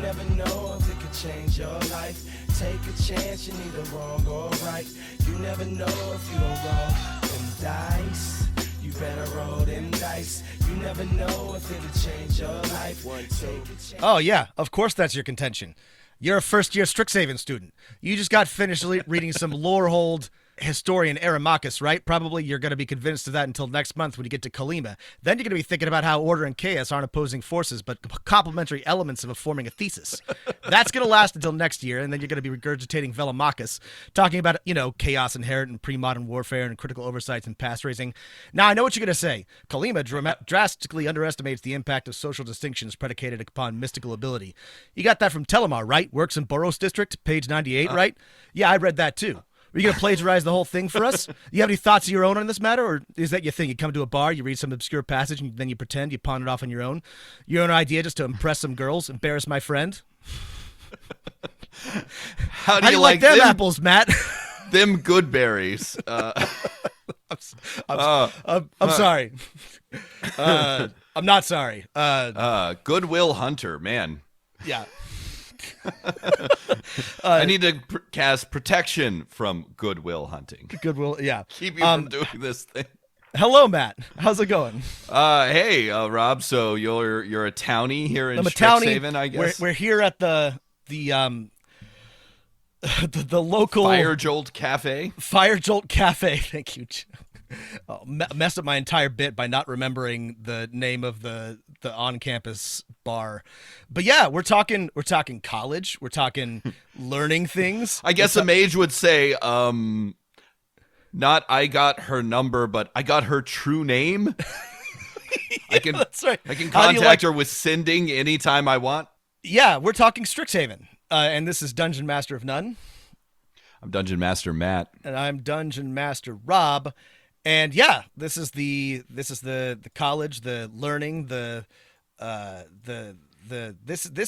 never know if it could change your life. Take a chance, you're neither wrong or right. You never know if you don't roll them dice. You better roll them dice. You never know if it'll change your life. Oh, yeah, of course that's your contention. You're a first-year Strixhaven student. You just got finished reading some Lorehold historian Aramachus, right? Probably you're going to be convinced of that until next month when you get to Kalima. Then you're going to be thinking about how order and chaos aren't opposing forces, but complementary elements of forming a thesis. That's going to last until next year, and then you're going to be regurgitating Velamachus, talking about, chaos inherent in pre-modern warfare and critical oversights in past racing. Now, I know what you're going to say. Kalima drastically underestimates the impact of social distinctions predicated upon mystical ability. You got that from Telemar, right? Works in Boros District, page 98, right? Yeah, I read that too. Are you going to plagiarize the whole thing for us? You have any thoughts of your own on this matter, or is that your thing? You come to a bar, you read some obscure passage, and then you pretend, you pawn it off on your own idea just to impress some girls, embarrass my friend? How do you like them apples, Matt? Them good berries. I'm sorry. I'm not sorry. Goodwill Hunter, man. Yeah. I need to cast protection from Goodwill Hunting. Goodwill, yeah. Keep you from doing this thing. Hello, Matt. How's it going? Hey, Rob. So you're a townie here in Strixhaven, I guess. We're here at the local Fire Jolt Cafe. Fire Jolt Cafe. Thank you. Messed up my entire bit by not remembering the name of the on-campus bar. But yeah, we're talking college. We're talking learning things. I guess a mage would say, not I got her number, but I got her true name. Yeah, that's right. I can contact her with sending anytime I want. Yeah, we're talking Strixhaven. And this is Dungeon Master of None. I'm Dungeon Master Matt. And I'm Dungeon Master Rob. And yeah, this is the college, the learning, this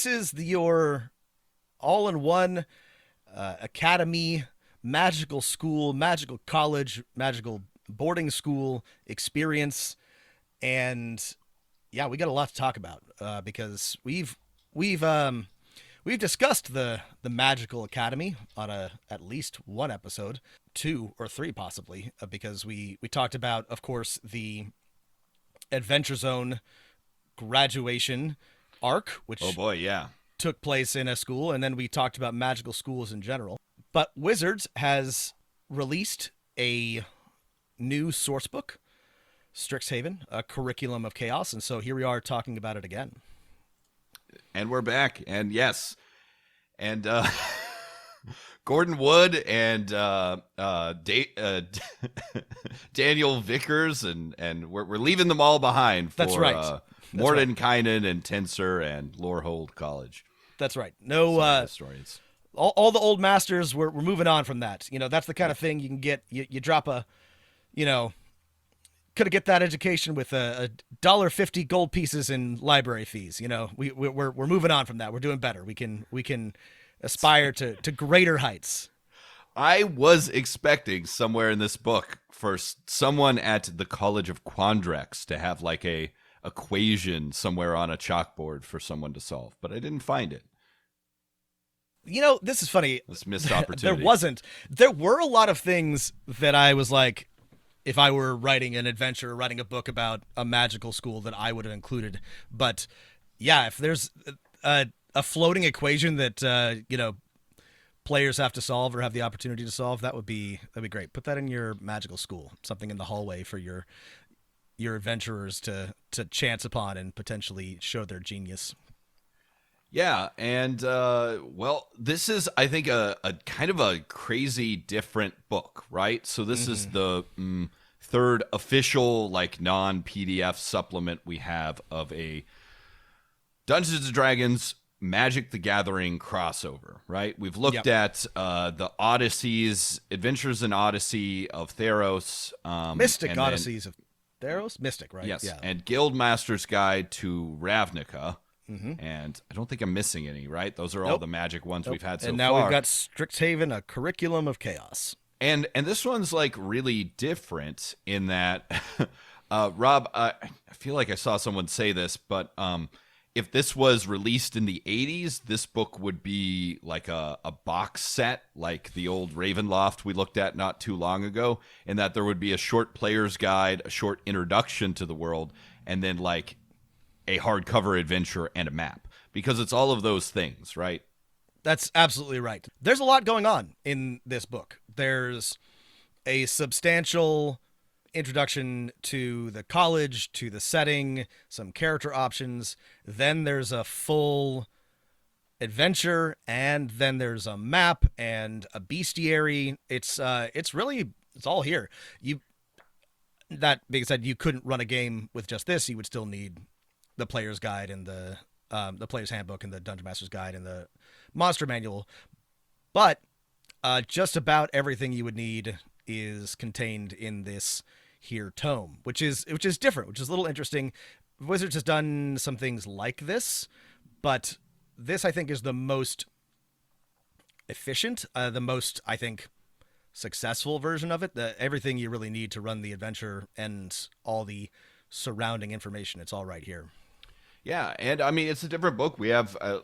is your all-in-one academy, magical school, magical college, magical boarding school experience. And yeah, we got a lot to talk about because we've discussed the Magical Academy on at least one episode, 2 or 3 possibly, because we talked about, of course, the Adventure Zone graduation arc, which took place in a school, and then we talked about magical schools in general. But Wizards has released a new source book, Strixhaven, a curriculum of chaos, and so here we are talking about it again. And we're back, and yes, and Gordon Wood and Daniel Vickers, and we're leaving them all behind for That's right. Mordenkainen and Tensor and Lorehold College. That's right. No historians. All the old masters, we're moving on from that. That's the kind of thing you can get. You drop a, could get that education with a $1.50 gold pieces in library fees. We're moving on from that. We're doing better. We can aspire to greater heights. I was expecting somewhere in this book for someone at the College of Quandrex to have like a equation somewhere on a chalkboard for someone to solve, but I didn't find it. This is funny. This missed opportunity. There were a lot of things that I was like, if I were writing an adventure or writing a book about a magical school, that I would have included. But yeah, if there's a floating equation that players have to solve or have the opportunity to solve, that'd be great. Put that in your magical school, something in the hallway for your adventurers to chance upon and potentially show their genius. Yeah, and this is, I think, a kind of a crazy different book, right? So this is the third official, like, non-PDF supplement we have of a Dungeons & Dragons Magic the Gathering crossover, right? We've looked at the Odysseys, Adventures in Odyssey of Theros. Mystic Odysseys of Theros? Mystic, right? Yes, yeah. And Guildmaster's Guide to Ravnica. And I don't think I'm missing any, right? Those are all the magic ones we've had so far. And now we've got Strixhaven, a curriculum of chaos. And this one's like really different in that, Rob, I feel like I saw someone say this, but if this was released in the 80s, this book would be like a box set, like the old Ravenloft we looked at not too long ago, in that there would be a short player's guide, a short introduction to the world, and then like a hardcover adventure and a map. Because it's all of those things, right? That's absolutely right. There's a lot going on in this book. There's a substantial introduction to the college, to the setting, some character options. Then there's a full adventure, and then there's a map and a bestiary. It's all here. That being said, you couldn't run a game with just this. You would still need the player's guide and the player's handbook and the dungeon master's guide and the monster manual. But just about everything you would need is contained in this here tome, which is different, which is a little interesting. Wizards has done some things like this, but this I think is the most efficient, the most, I think, successful version of it. Everything you really need to run the adventure and all the surrounding information, it's all right here. Yeah, and I mean it's a different book. We have I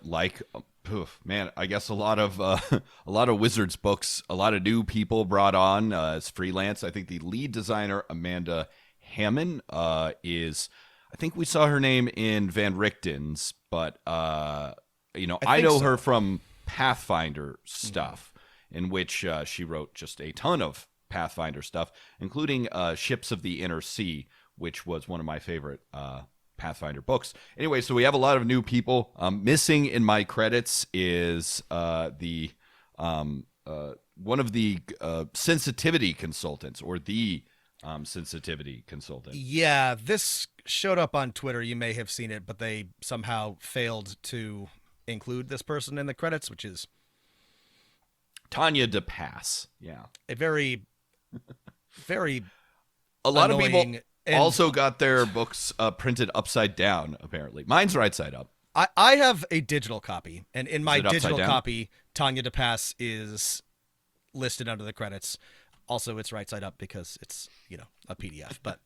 guess a lot of Wizards books, a lot of new people brought on as freelance. I think the lead designer Amanda Hammond is, I think we saw her name in Van Richten's, but I know her from Pathfinder stuff, in which she wrote just a ton of Pathfinder stuff, including Ships of the Inner Sea, which was one of my favorite Pathfinder books. Anyway, so we have a lot of new people. Missing in my credits is one of the sensitivity consultants, or the sensitivity consultant. Yeah, this showed up on Twitter. You may have seen it, but they somehow failed to include this person in the credits, which is Tanya DePass. Yeah, a very, very a lot of annoying people also got their books printed upside down, apparently. Mine's right side up. I have a digital copy, and in my digital down? copy, Tanya DePass is listed under the credits. Also, it's right side up because it's, a PDF. But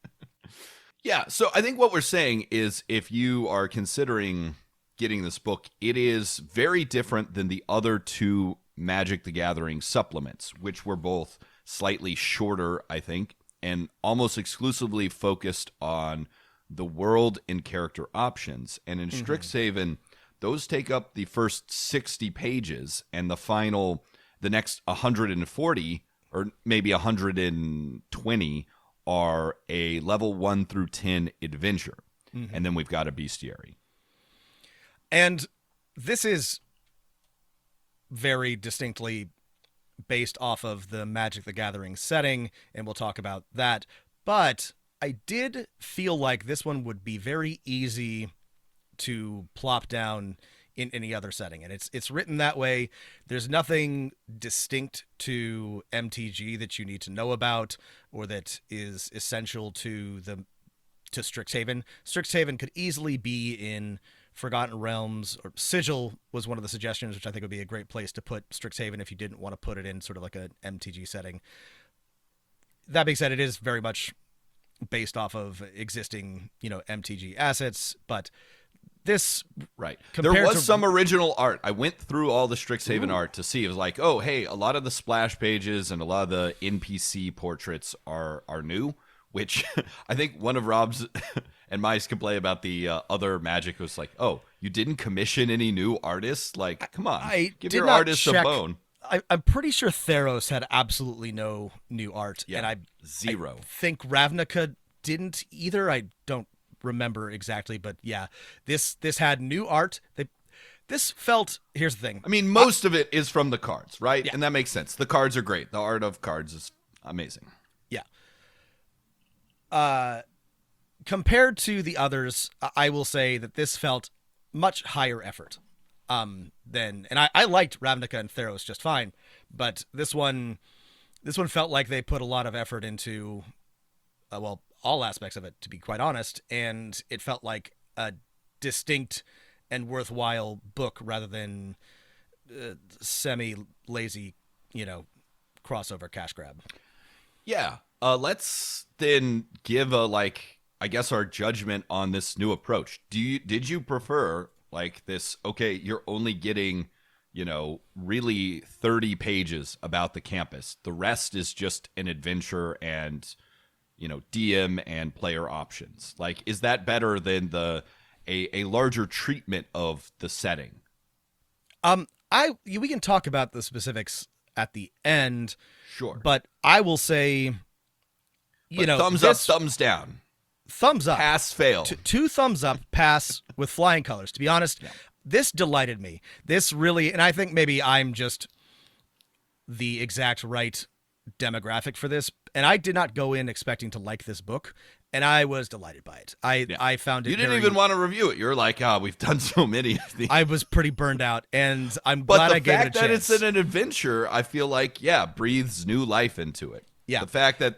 yeah, so I think what we're saying is if you are considering getting this book, it is very different than the other two Magic the Gathering supplements, which were both slightly shorter, I think, and almost exclusively focused on the world and character options. And in Strixhaven, those take up the first 60 pages, and the next 140, or maybe 120, are a level 1 through 10 adventure. And then we've got a bestiary. And this is very distinctly based off of the Magic the Gathering setting, and we'll talk about that. But I did feel like this one would be very easy to plop down in any other setting, and it's written that way. There's nothing distinct to MTG that you need to know about or that is essential to Strixhaven. Strixhaven could easily be in Forgotten Realms, or Sigil was one of the suggestions, which I think would be a great place to put Strixhaven if you didn't want to put it in sort of like a MTG setting. That being said, it is very much based off of existing, MTG assets, but this right. There was some original art. I went through all the Strixhaven art to see. It was like, oh, hey, a lot of the splash pages and a lot of the NPC portraits are new, which I think one of Rob's and Mice complained about the other Magic was like, oh, you didn't commission any new artists? Like, come on, give your artists a bone. I'm pretty sure Theros had absolutely no new art. Yeah, and zero. I think Ravnica didn't either. I don't remember exactly, but yeah, this had new art. This felt, here's the thing. I mean, most of it is from the cards, right? Yeah. And that makes sense. The cards are great. The art of cards is amazing. Yeah. Compared to the others, I will say that this felt much higher effort. And I liked Ravnica and Theros just fine, but this one felt like they put a lot of effort into, all aspects of it, to be quite honest, and it felt like a distinct and worthwhile book rather than semi-lazy, crossover cash grab. Yeah. Let's then give a I guess, our judgment on this new approach. Did you prefer like this? Okay, you're only getting, really 30 pages about the campus. The rest is just an adventure and, DM and player options. Like, is that better than a larger treatment of the setting? We can talk about the specifics at the end. Sure. But I will say, thumbs up, thumbs down. Thumbs up. Pass, fail. Two thumbs up, pass with flying colors. To be honest, this delighted me. This really, and I think maybe I'm just the exact right demographic for this. And I did not go in expecting to like this book, and I was delighted by it. I found it. You didn't even want to review it. You're like, we've done so many of these. I was pretty burned out, and I'm glad I gave it a chance. But the fact that it's an adventure, I feel like, breathes new life into it. Yeah. The fact that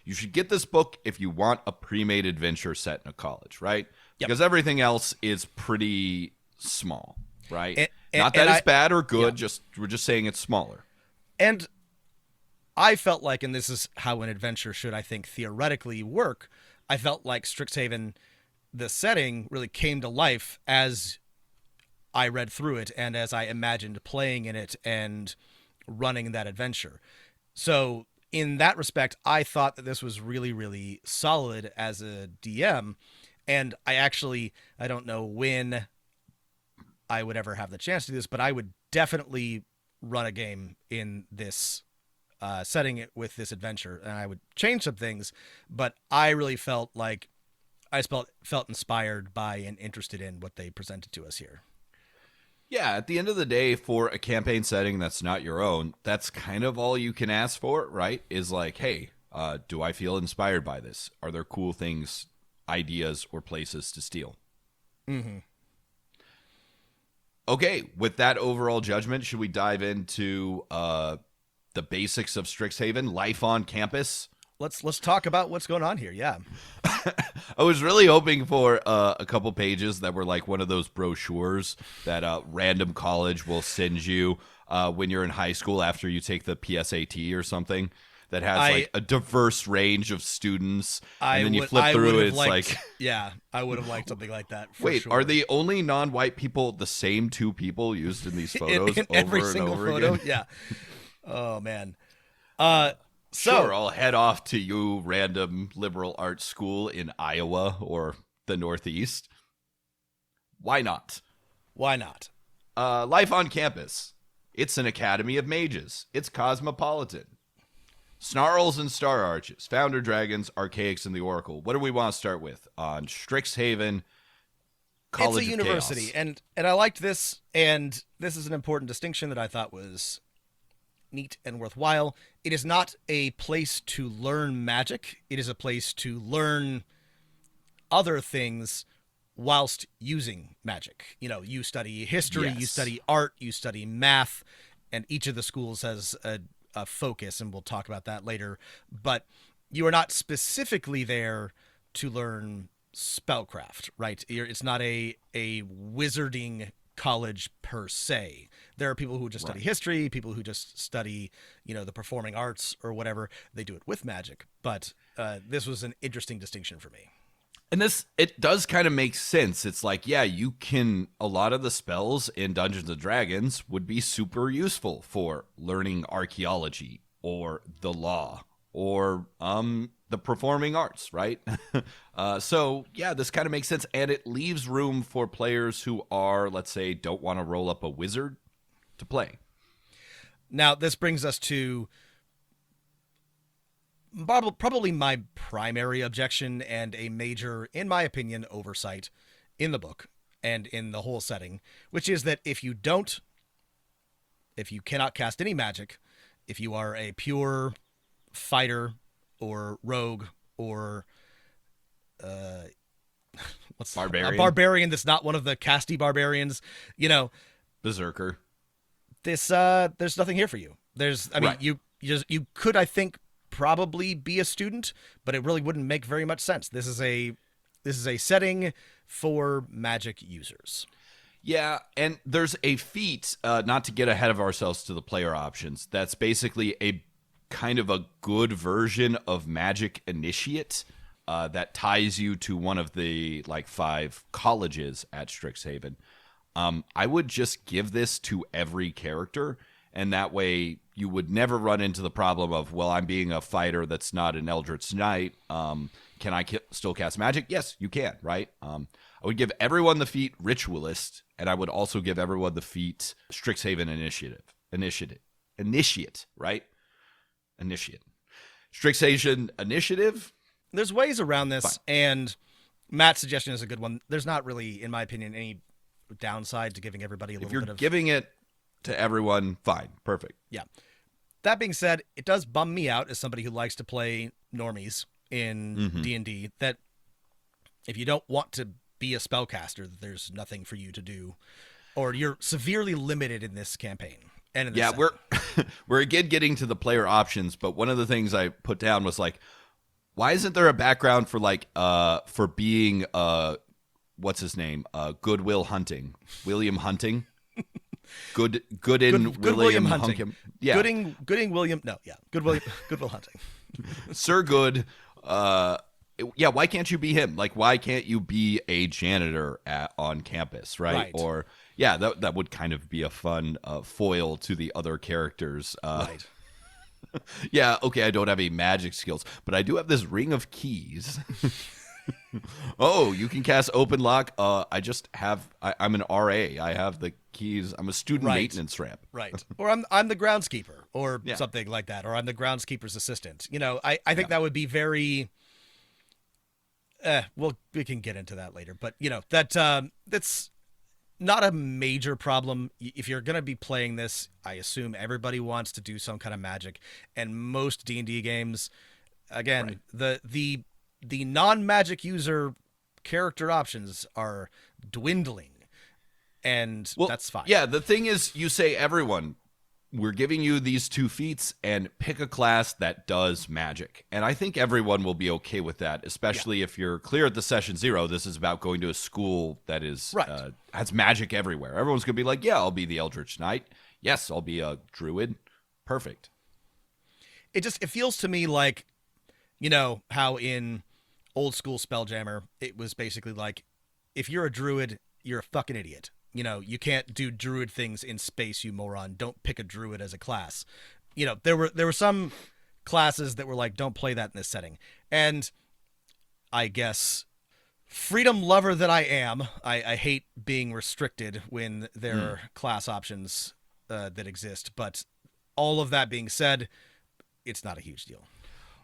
you should get this book if you want a pre-made adventure set in a college, right? Yep. Because everything else is pretty small, right? Not that it's bad or good, we're just saying it's smaller. And I felt like, and this is how an adventure should, I think, theoretically work, I felt like Strixhaven, the setting, really came to life as I read through it and as I imagined playing in it and running that adventure. So in that respect, I thought that this was really, really solid as a DM. And I don't know when I would ever have the chance to do this, but I would definitely run a game in this setting it with this adventure, and I would change some things, but I really felt like I felt inspired by and interested in what they presented to us here. Yeah, at the end of the day, for a campaign setting that's not your own, that's kind of all you can ask for, right? Is like, hey, do I feel inspired by this? Are there cool things, ideas, or places to steal? Mm-hmm. Okay, with that overall judgment, should we dive into the basics of Strixhaven, life on campus? Let's talk about what's going on here. Yeah. I was really hoping for a couple pages that were like one of those brochures that random college will send you when you're in high school after you take the PSAT or something, that has like a diverse range of students, and then you flip through it, it's like... Yeah, I would have liked something like that, for Wait, sure. Are the only non-white people the same two people used in these photos in every over and single over photo? again? Yeah. Oh, man. Sure, I'll head off to you random liberal arts school in Iowa or the Northeast. Why not? Why not? Life on campus. It's an academy of mages. It's cosmopolitan. Snarls and Star Arches, Founder Dragons, Archaics, and the Oracle. What do we want to start with on Strixhaven College It's a of university, Chaos? and I liked this, and this is an important distinction that I thought was neat and worthwhile. It is not a place to learn magic. It is a place to learn other things whilst using magic. You study history, Yes. you study art, you study math, and each of the schools has a focus, and we'll talk about that later. But you are not specifically there to learn spellcraft, right? It's not a wizarding college per se. There are people who just study history, people who just study, the performing arts or whatever. They do it with magic. But this was an interesting distinction for me. And it does kind of make sense. It's like, a lot of the spells in Dungeons & Dragons would be super useful for learning archaeology or the law or the performing arts, right? This kind of makes sense. And it leaves room for players who are, let's say, don't want to roll up a wizard to play. Now, this brings us to probably my primary objection and a major, in my opinion, oversight in the book and in the whole setting, which is that if you cannot cast any magic, if you are a pure fighter or rogue or Barbarian. A barbarian that's not one of the casty barbarians, Berserker. There's nothing here for you. You could, I think, probably be a student, but it really wouldn't make very much sense. This is a setting for magic users. Yeah, and there's a feat, not to get ahead of ourselves to the player options, that's basically a kind of a good version of Magic Initiate, that ties you to one of the like 5 colleges at Strixhaven. I would just give this to every character, and that way you would never run into the problem of, well, I'm being a fighter that's not an Eldritch Knight. Can I still cast magic? Yes, you can, right? I would give everyone the feat Ritualist, and I would also give everyone the feat Strixhaven Initiate, right? Initiate. Strixhaven Initiative. There's ways around this, Fine. and Matt's suggestion is a good one. There's not really, in my opinion, any downside to giving everybody a If little you're bit of... giving it to everyone, fine, perfect. Yeah. That being said, it does bum me out as somebody who likes to play normies in D&D that if you don't want to be a spellcaster, there's nothing for you to do, or you're severely limited in this campaign. And in this Yeah, we're again getting to the player options, but one of the things I put down was like, why isn't there a background for like for being what's his name? Goodwill Hunting. William Hunting. Good William Hunting. Hunting. Yeah. Gooding William. No, yeah. Goodwill Hunting. Sir Good. Yeah, why can't you be him? Like, why can't you be a janitor on campus, right? Or, yeah, that would kind of be a fun foil to the other characters. Right. Yeah, okay, I don't have any magic skills, but I do have this ring of keys. Oh, you can cast open lock. I'm an RA. I have the keys. I'm a student maintenance ramp. Right. Or I'm the groundskeeper or something like that. Or I'm the groundskeeper's assistant. You know, I think that would be very... well, we can get into that later. But, you know, that's not a major problem. If you're going to be playing this, I assume everybody wants to do some kind of magic. And most D&D games, again, the non-magic user character options are dwindling. And that's fine. Yeah, the thing is, you say everyone, we're giving you these 2 feats and pick a class that does magic. And I think everyone will be okay with that, especially if you're clear at the session 0. This is about going to a school that is has magic everywhere. Everyone's going to be like, yeah, I'll be the Eldritch Knight. Yes, I'll be a druid. Perfect. It feels to me like, you know, how in old school Spelljammer, it was basically like, if you're a druid, you're a fucking idiot. You know, you can't do druid things in space, you moron. Don't pick a druid as a class. You know, there were some classes that were like, don't play that in this setting. And I guess, freedom lover that I am, I hate being restricted when there are class options that exist. But all of that being said, it's not a huge deal.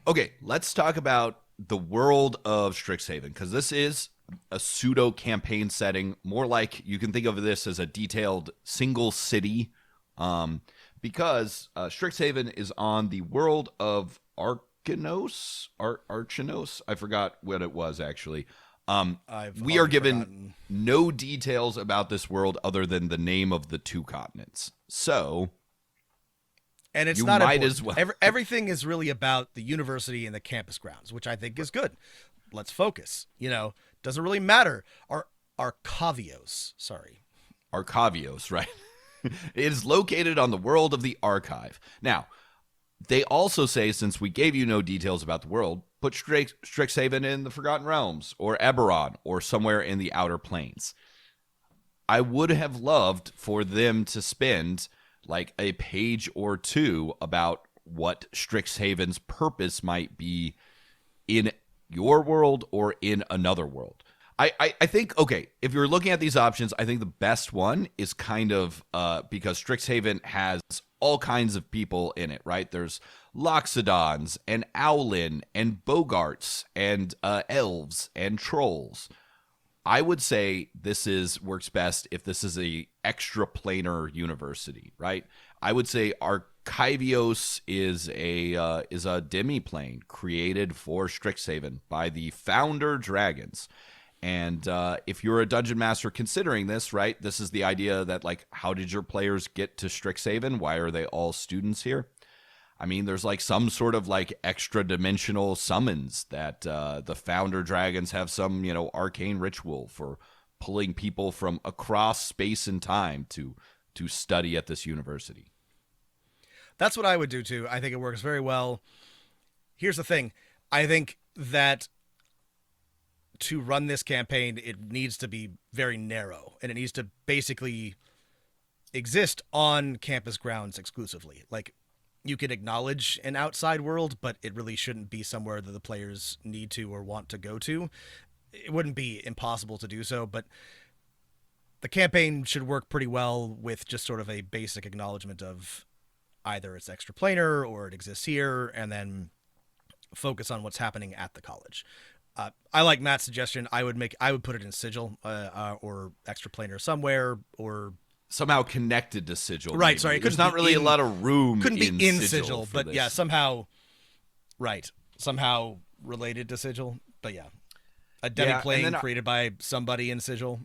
Okay, let's talk about the world of Strixhaven, because this is a pseudo campaign setting, more like you can think of this as a detailed single city, because Strixhaven is on the world of Arcanos. I forgot what it was actually. We are given no details about this world other than the name of the 2 continents. So, and it's not might as well. Everything is really about the university and the campus grounds, which I think is good. Let's focus. You know, doesn't really matter. Arcavios, right? It is located on the world of the Archive. Now, they also say, since we gave you no details about the world, put Strixhaven in the Forgotten Realms, or Eberron, or somewhere in the Outer Planes. I would have loved for them to spend like a page or 2 about what Strixhaven's purpose might be in your world or in another world. I think, okay, if you're looking at these options, I think the best one is kind of, because Strixhaven has all kinds of people in it, right? There's Loxodons and Owlin and Bogarts and elves and trolls. I would say works best if this is a extraplanar university, right? I would say Archivios is a demiplane created for Strixhaven by the founder dragons. And if you're a dungeon master considering this, right, this is the idea that, like, how did your players get to Strixhaven? Why are they all students here? I mean, there's like some sort of like extra dimensional summons that the founder dragons have some, you know, arcane ritual for pulling people from across space and time to study at this university. That's what I would do too. I think it works very well. Here's the thing. I think that to run this campaign, it needs to be very narrow, and it needs to basically exist on campus grounds exclusively. Like, you can acknowledge an outside world, but it really shouldn't be somewhere that the players need to or want to go to. It wouldn't be impossible to do so, but the campaign should work pretty well with just sort of a basic acknowledgement of either it's extraplanar or it exists here, and then focus on what's happening at the college. I like Matt's suggestion. I would put it in Sigil or extraplanar somewhere, or somehow connected to Sigil. Right, maybe. sorry. There's not really a lot of room. Couldn't be in Sigil, but this. yeah, somehow. Right, somehow related to Sigil, but yeah, a demi-plane created by somebody in Sigil.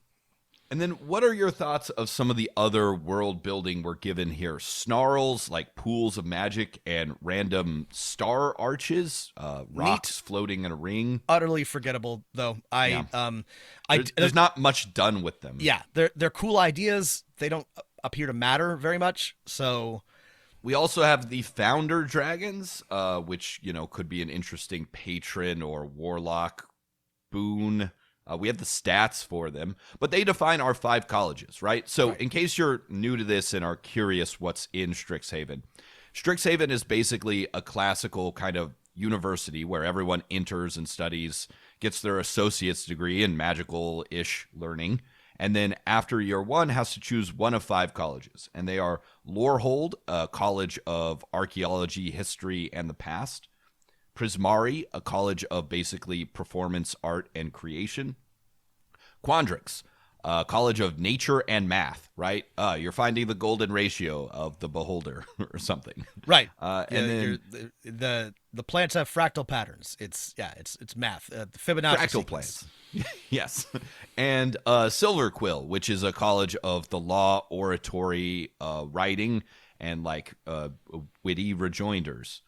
And then what are your thoughts of some of the other world building we're given here? Snarls, like pools of magic, and random star arches, rocks floating in a ring. Utterly forgettable, though. There's not much done with them. Yeah, they're cool ideas. They don't appear to matter very much, so... We also have the Founder Dragons, which, could be an interesting patron or warlock boon. We have the stats for them, but they define our 5 colleges, right? So in case you're new to this and are curious what's in Strixhaven, Strixhaven is basically a classical kind of university where everyone enters and studies, gets their associate's degree in magical-ish learning, and then after year 1 has to choose one of 5 colleges. And they are Lorehold, a college of archaeology, history, and the past. Prismari, a college of basically performance, art, and creation. Quandrix, a college of nature and math, right? You're finding the golden ratio of the beholder or something. Right. And then the plants have fractal patterns. It's math. The Fibonacci fractal sequence. plants. Yes. And Silver Quill, which is a college of the law, oratory, writing, and witty rejoinders.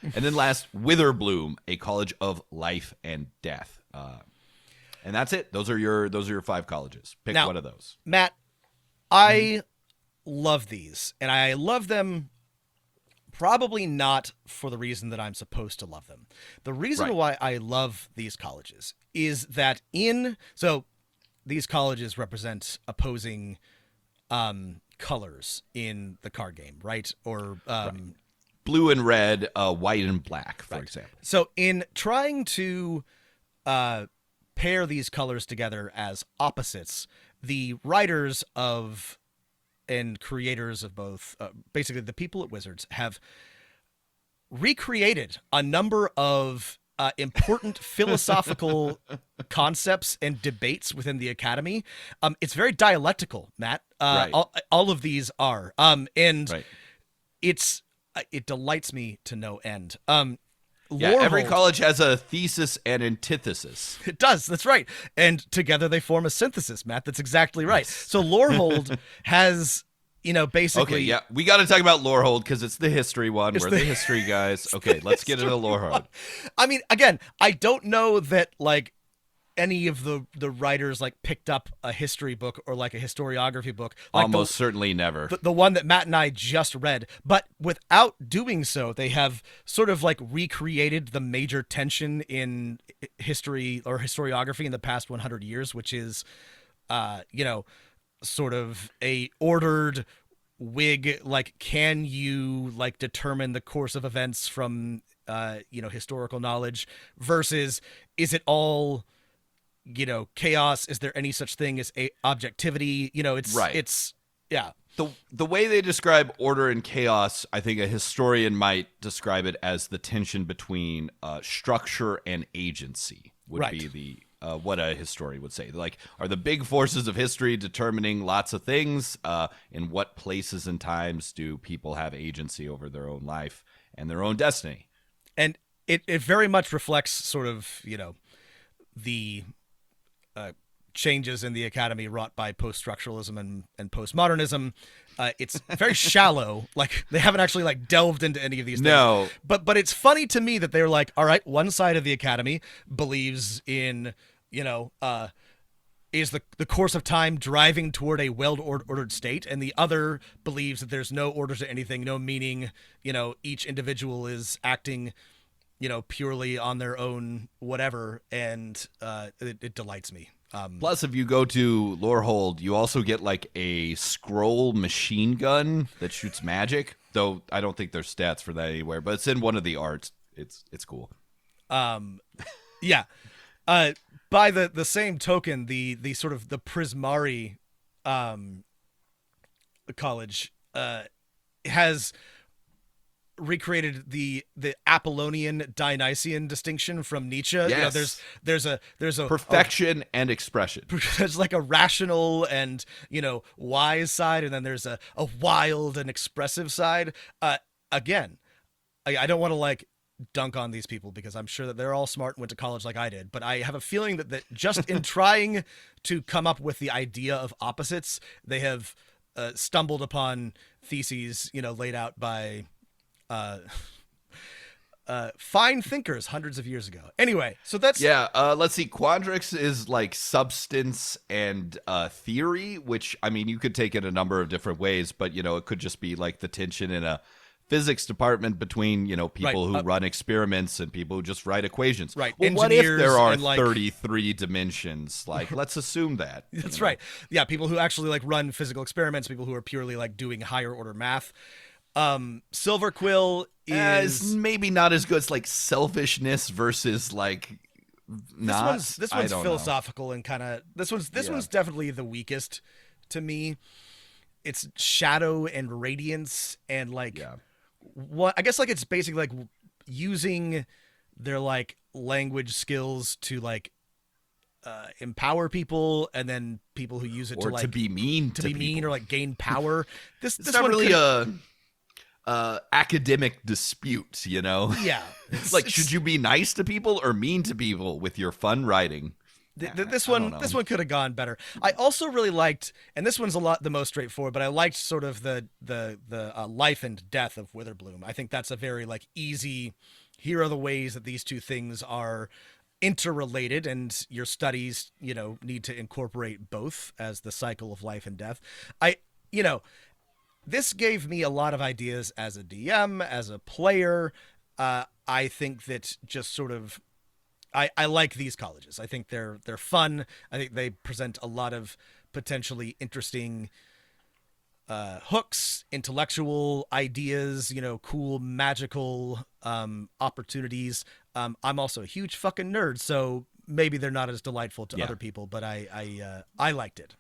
And then last, Witherbloom, a college of life and death. And that's it. Those are your 5 colleges. Pick one of those. Matt, I love these, and I love them probably not for the reason that I'm supposed to love them. The reason why I love these colleges is that these colleges represent opposing colors in the card game, right? Or blue and red, white and black, for example. So in trying to pair these colors together as opposites, the writers of and creators of both, basically the people at Wizards, have recreated a number of important philosophical concepts and debates within the Academy. It's very dialectical, Matt. All of these are. It delights me to no end. Every college has a thesis and antithesis. It does. That's right. And together they form a synthesis, Matt. That's exactly right. So Lorehold has, basically... Okay, yeah. We got to talk about Lorehold because it's the history one. We're the history guys. Okay, let's get into Lorehold. I mean, again, I don't know that, any of the writers picked up a history book or a historiography book. Almost certainly never. The one that Matt and I just read. But without doing so, they have sort of recreated the major tension in history or historiography in the past 100 years, which is, sort of a ordered Whig, can you determine the course of events from, historical knowledge versus is it all... chaos? Is there any such thing as objectivity? It's The way they describe order and chaos, I think a historian might describe it as the tension between structure and agency would be the what a historian would say. Are the big forces of history determining lots of things? In what places and times do people have agency over their own life and their own destiny? And it very much reflects sort of, the changes in the Academy wrought by post-structuralism and postmodernism. It's very shallow. They haven't actually delved into any of these things. No. But it's funny to me that they're all right, one side of the Academy believes in, is the course of time driving toward a well-ordered state, and the other believes that there's no order to anything, no meaning, each individual is acting purely on their own, whatever, and it delights me. Plus, if you go to Lorehold, you also get like a scroll machine gun that shoots magic. Though I don't think there's stats for that anywhere, but it's in one of the arts. It's cool. Yeah. By the same token, the sort of the Prismari college has recreated the Apollonian Dionysian distinction from Nietzsche. Yes. There's a perfection and expression. There's like a rational and wise side, and then there's a wild and expressive side. Again, I don't want to like dunk on these people because I'm sure that they're all smart and went to college like I did, but I have a feeling that just in trying to come up with the idea of opposites, they have stumbled upon theses laid out by fine thinkers hundreds of years ago. Anyway, so that's let's see. Quandrix is like substance and theory, which I mean you could take it a number of different ways, but it could just be like the tension in a physics department between people who run experiments and people who just write equations. Right. Well, what if there are and, 33 dimensions? Like, let's assume that. That's right. Yeah, people who actually like run physical experiments, people who are purely like doing higher order math. Silver Quill is maybe not as good. It's like selfishness versus like not. This one's philosophical and kind of this one's definitely the weakest to me. It's shadow and radiance and like what I guess like it's basically like using their like language skills to like empower people, and then people who use it or to like to be mean or like gain power. This not one really a academic dispute, Yeah, it's like should you be nice to people or mean to people with your fun writing? This one could have gone better. I also really liked, and this one's the most straightforward, but I liked sort of the life and death of Witherbloom. I think that's a very like easy. Here are the ways that these two things are interrelated, and your studies, need to incorporate both as the cycle of life and death. This gave me a lot of ideas as a DM, as a player. I think that just sort of. I like these colleges. I think they're fun. I think they present a lot of potentially interesting hooks, intellectual ideas, cool magical opportunities. I'm also a huge fucking nerd, so maybe they're not as delightful to other people, but I liked it.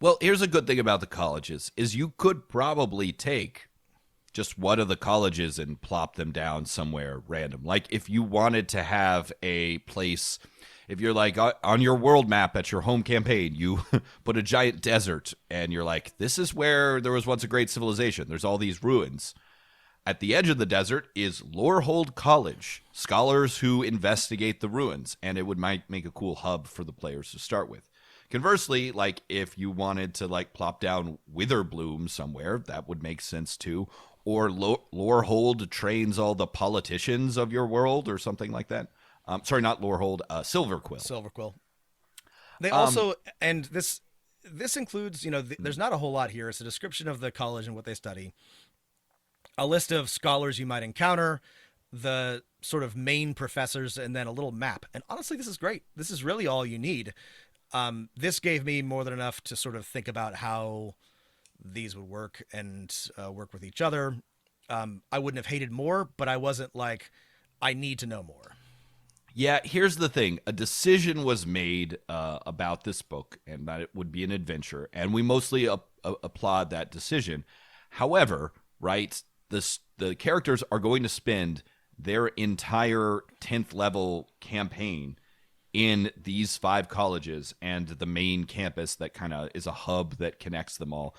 Well, here's a good thing about the colleges is you could probably take just one of the colleges and plop them down somewhere random. Like if you wanted to have a place, if you're like on your world map at your home campaign, you put a giant desert and you're like, this is where there was once a great civilization. There's all these ruins. At the edge of the desert is Lorehold College, scholars who investigate the ruins, and it might make a cool hub for the players to start with. Conversely, like if you wanted to like plop down Witherbloom somewhere, that would make sense too. Or Lorehold trains all the politicians of your world or something like that. Sorry, not Lorehold, Silverquill. Silverquill. They also, and this includes, there's not a whole lot here. It's a description of the college and what they study. A list of scholars you might encounter, the sort of main professors, and then a little map. And honestly, this is great. This is really all you need. This gave me more than enough to sort of think about how these would work and work with each other. I wouldn't have hated more, but I wasn't like, I need to know more. Yeah, here's the thing. A decision was made about this book and that it would be an adventure, and we mostly applaud that decision. However, right, the characters are going to spend their entire 10th level campaign in these 5 colleges and the main campus that kind of is a hub that connects them all.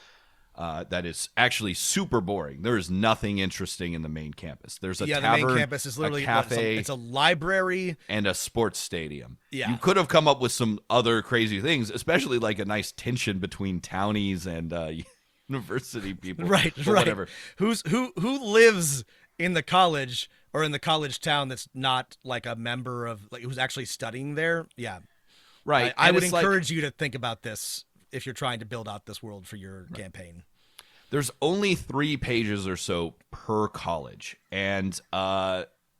That is actually super boring. There is nothing interesting in the main campus. There's a tavern, the main campus is literally a cafe, it's a liberary, and a sports stadium. Yeah. You could have come up with some other crazy things, especially like a nice tension between townies and university people. Right, but right. Whatever. Who lives in the college or in the college town that's not like a member of like who's actually studying there? Yeah. Right. I would encourage you to think about this if you're trying to build out this world for your campaign. There's only 3 pages or so per college, and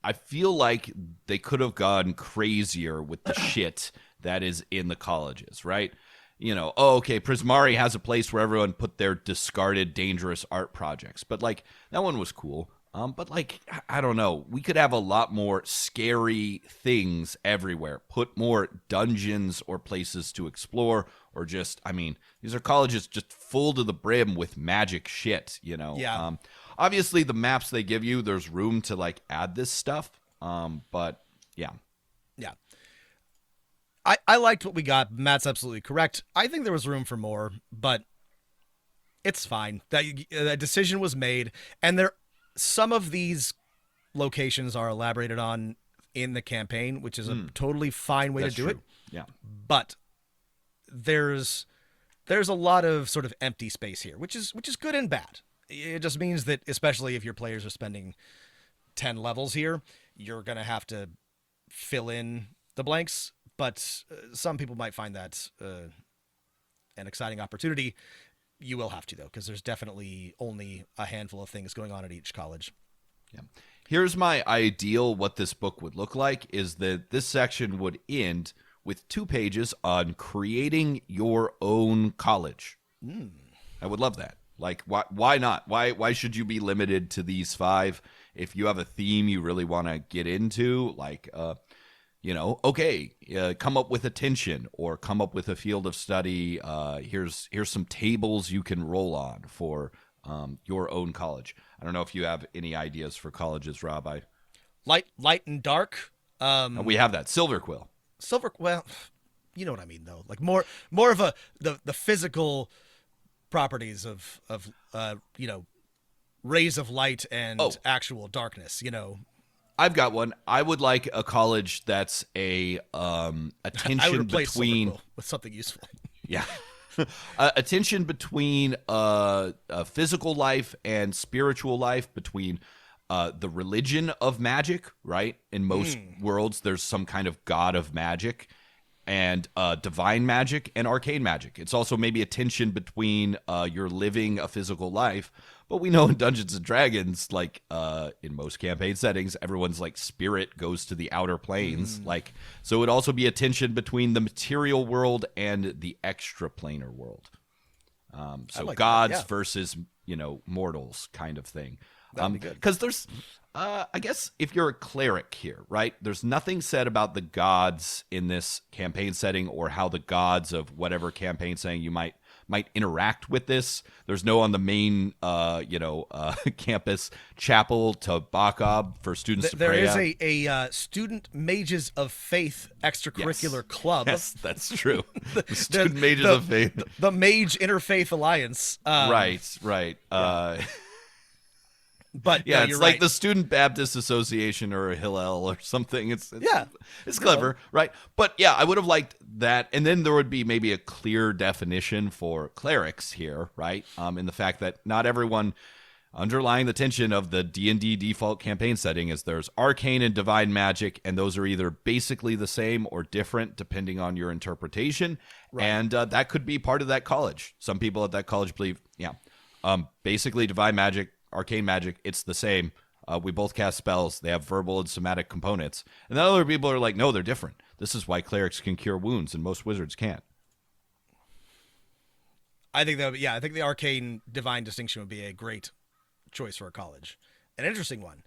I feel like they could have gone crazier with the shit that is in the colleges, right? You know, oh, okay, Prismari has a place where everyone put their discarded dangerous art projects. But like that one was cool. But like I don't know, we could have a lot more scary things everywhere. Put more dungeons or places to explore, or just, I mean, these are colleges just full to the brim with magic shit, you know. Yeah. Obviously the maps they give you, there's room to like add this stuff. But yeah. Yeah. I liked what we got. Matt's absolutely correct. I think there was room for more, but it's fine. That decision was made, and some of these locations are elaborated on in the campaign, which is a totally fine way That's to do true. it. Yeah. But there's a lot of sort of empty space here, which is good and bad. It just means that, especially if your players are spending 10 levels here, you're going to have to fill in the blanks. But some people might find that an exciting opportunity. You will have to, though, because there's definitely only a handful of things going on at each college. Yeah. Here's my ideal what this book would look like is that this section would end with 2 pages on creating your own college. I would love that. Like, why not? Why should you be limited to these 5? If you have a theme you really want to get into, like, you know, okay, come up with attention or come up with a field of study. Here's some tables you can roll on for your own college. I don't know if you have any ideas for colleges, Rob. Light and dark. We have that Silver Quill. Well, you know what I mean, though. Like more of the physical properties of you know, rays of light and actual darkness. You know. I've got one. I would like a college that's a tension I would replace between with something useful. Yeah. A tension between a physical life and spiritual life, between the religion of magic, right? In most worlds, there's some kind of god of magic, and divine magic and arcane magic. It's also maybe a tension between you're living a physical life, but we know in Dungeons and Dragons, like in most campaign settings, everyone's like spirit goes to the outer planes. Like, so it would also be a tension between the material world and the extraplanar world. So like gods that, yeah. versus, you know, mortals kind of thing. That'd be good. Because there's, I guess if you're a cleric here, right, there's nothing said about the gods in this campaign setting or how the gods of whatever campaign setting you might interact with this. There's no on the main, campus chapel to Bakob for students to There pray is at. a student mages of faith extracurricular club. Yes, that's true. The student mages of faith. The Mage Interfaith Alliance. Right. But yeah, no, it's you're like right. the Student Baptist Association or a Hillel or something. It's clever, right? But yeah, I would have liked that, and then there would be maybe a clear definition for clerics here, right? In the fact that not everyone, underlying the tension of the D&D default campaign setting, is there's arcane and divine magic, and those are either basically the same or different depending on your interpretation, and that could be part of that college. Some people at that college believe, basically divine magic, arcane magic, it's the same. We both cast spells. They have verbal and somatic components. And then other people are like, no, they're different. This is why clerics can cure wounds and most wizards can't. I think the arcane divine distinction would be a great choice for a college. An interesting one.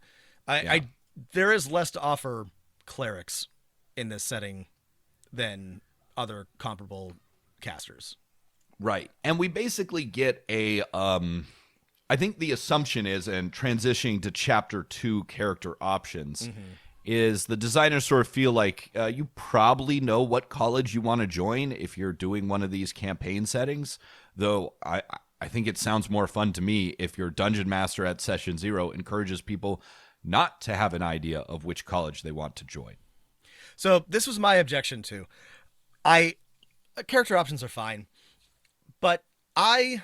There is less to offer clerics in this setting than other comparable casters. Right. And we basically get a I think the assumption is, and transitioning to chapter 2 character options, is the designers sort of feel like you probably know what college you want to join if you're doing one of these campaign settings. Though I think it sounds more fun to me if your dungeon master at session 0 encourages people not to have an idea of which college they want to join. So this was my objection to. Character options are fine, but I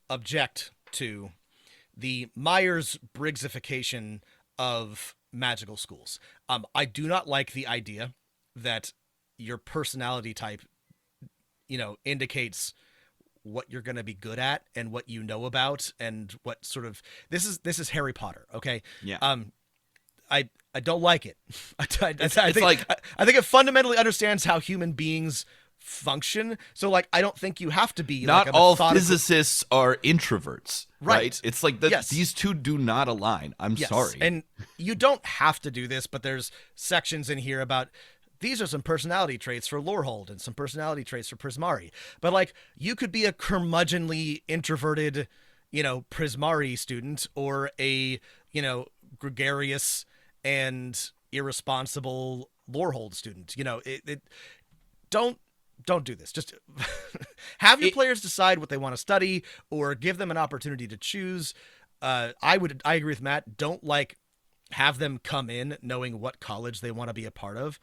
object to the Myers-Briggsification of magical schools. I do not like the idea that your personality type, indicates what you're going to be good at and what you know about and what sort of this is Harry Potter. Okay. Yeah. I don't like it. I think it fundamentally understands how human beings function. So like, I don't think you have to be not like a all methodical... physicists are introverts, right? It's like Yes. These two do not align. I'm sorry. And you don't have to do this, but there's sections in here about these are some personality traits for Lorehold and some personality traits for Prismari. But like, you could be a curmudgeonly introverted, Prismari student, or a, gregarious and irresponsible Lorehold student. Don't do this. Just have your players decide what they want to study, or give them an opportunity to choose. I agree with Matt. Don't have them come in knowing what college they want to be a part of.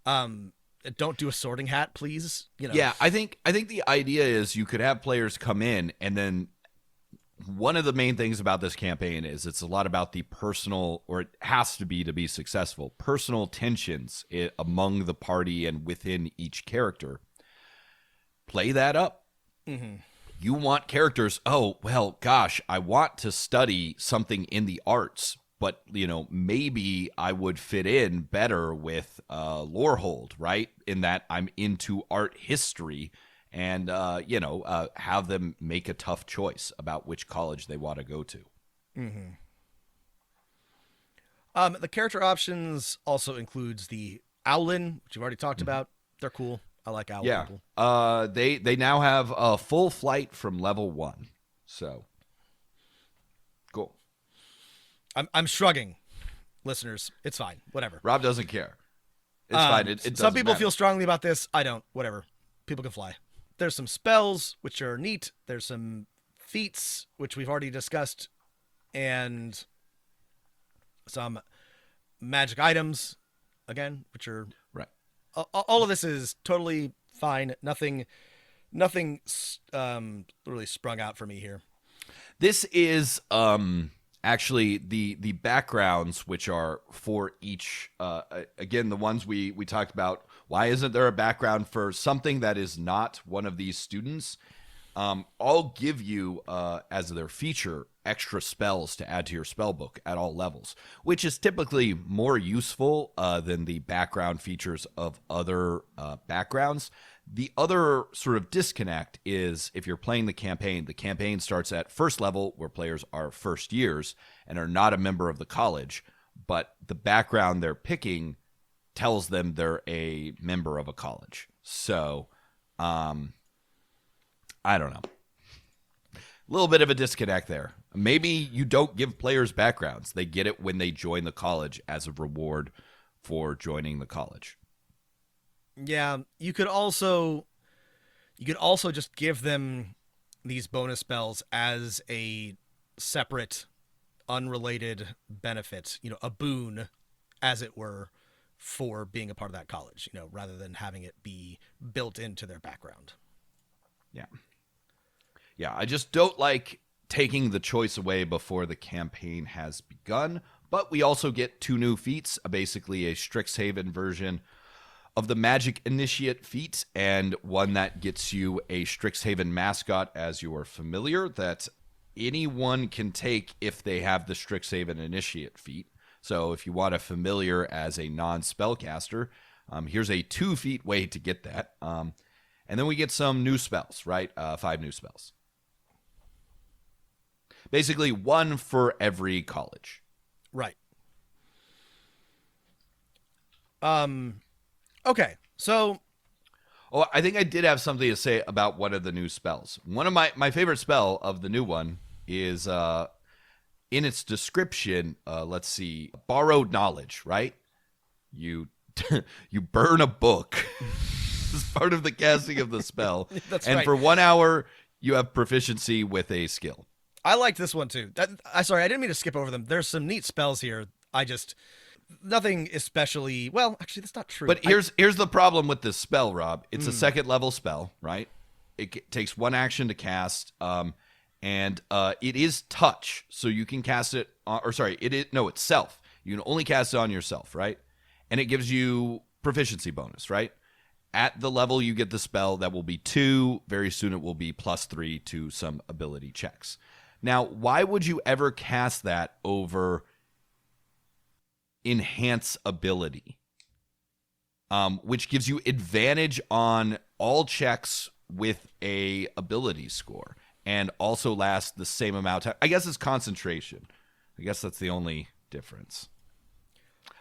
Don't do a sorting hat, please. Yeah, I think the idea is you could have players come in, and then one of the main things about this campaign is it's a lot about the personal, or it has to be successful, personal tensions among the party and within each character. Play that up. Mm-hmm. You want characters, oh, well, gosh, I want to study something in the arts, but, maybe I would fit in better with Lorehold, right? In that I'm into art history, and, have them make a tough choice about which college they want to go to. Mm-hmm. The character options also includes the Owlin, which you've already talked about. They're cool. I like Owlin people. They now have a full flight from level 1. So, cool. I'm shrugging, listeners. It's fine. Whatever. Rob doesn't care. It's fine. It some people matter. feel strongly about this. I don't. Whatever. People can fly. There's some spells, which are neat. There's some feats, which we've already discussed. And some magic items, again, which are... Right. All of this is totally fine. Nothing really sprung out for me here. This is actually the backgrounds, which are for each, again, the ones we talked about. Why isn't there a background for something that is not one of these students? I'll give you, as their feature, extra spells to add to your spell book at all levels, which is typically more useful than the background features of other backgrounds. The other sort of disconnect is if you're playing the campaign starts at first level, where players are first years and are not a member of the college, but the background they're picking tells them they're a member of a college. So, I don't know. A little bit of a disconnect there. Maybe you don't give players backgrounds. They get it when they join the college as a reward for joining the college. Yeah, you could also just give them these bonus spells as a separate, unrelated benefit, a boon, as it were, for being a part of that college, rather than having it be built into their background. Yeah. Yeah, I just don't like taking the choice away before the campaign has begun, but we also get 2 new feats, basically a Strixhaven version of the Magic Initiate feat, and one that gets you a Strixhaven mascot as your familiar that anyone can take if they have the Strixhaven Initiate feat. So if you want a familiar as a non-spellcaster, here's a 2 feat way to get that. And then we get some new spells, right? 5 new spells. Basically, 1 for every college. Right. Okay, so... Oh, I think I did have something to say about one of the new spells. One of my favorite spell of the new one is, in its description, let's see, borrowed knowledge, right? You you burn a book as part of the casting of the spell. That's and right. for 1 hour, you have proficiency with a skill. I liked this one too. Sorry, I didn't mean to skip over them. There's some neat spells here. Nothing especially... Well, actually, that's not true. But here's the problem with this spell, Rob. It's a 2nd level spell, right? It takes 1 action to cast, and it is touch, so you can cast it... it's self. You can only cast it on yourself, right? And it gives you proficiency bonus, right? At the level you get the spell, that will be 2. Very soon it will be +3 to some ability checks. Now, why would you ever cast that over enhance ability, which gives you advantage on all checks with a ability score, and also lasts the same amount of time. I guess it's concentration. I guess that's the only difference.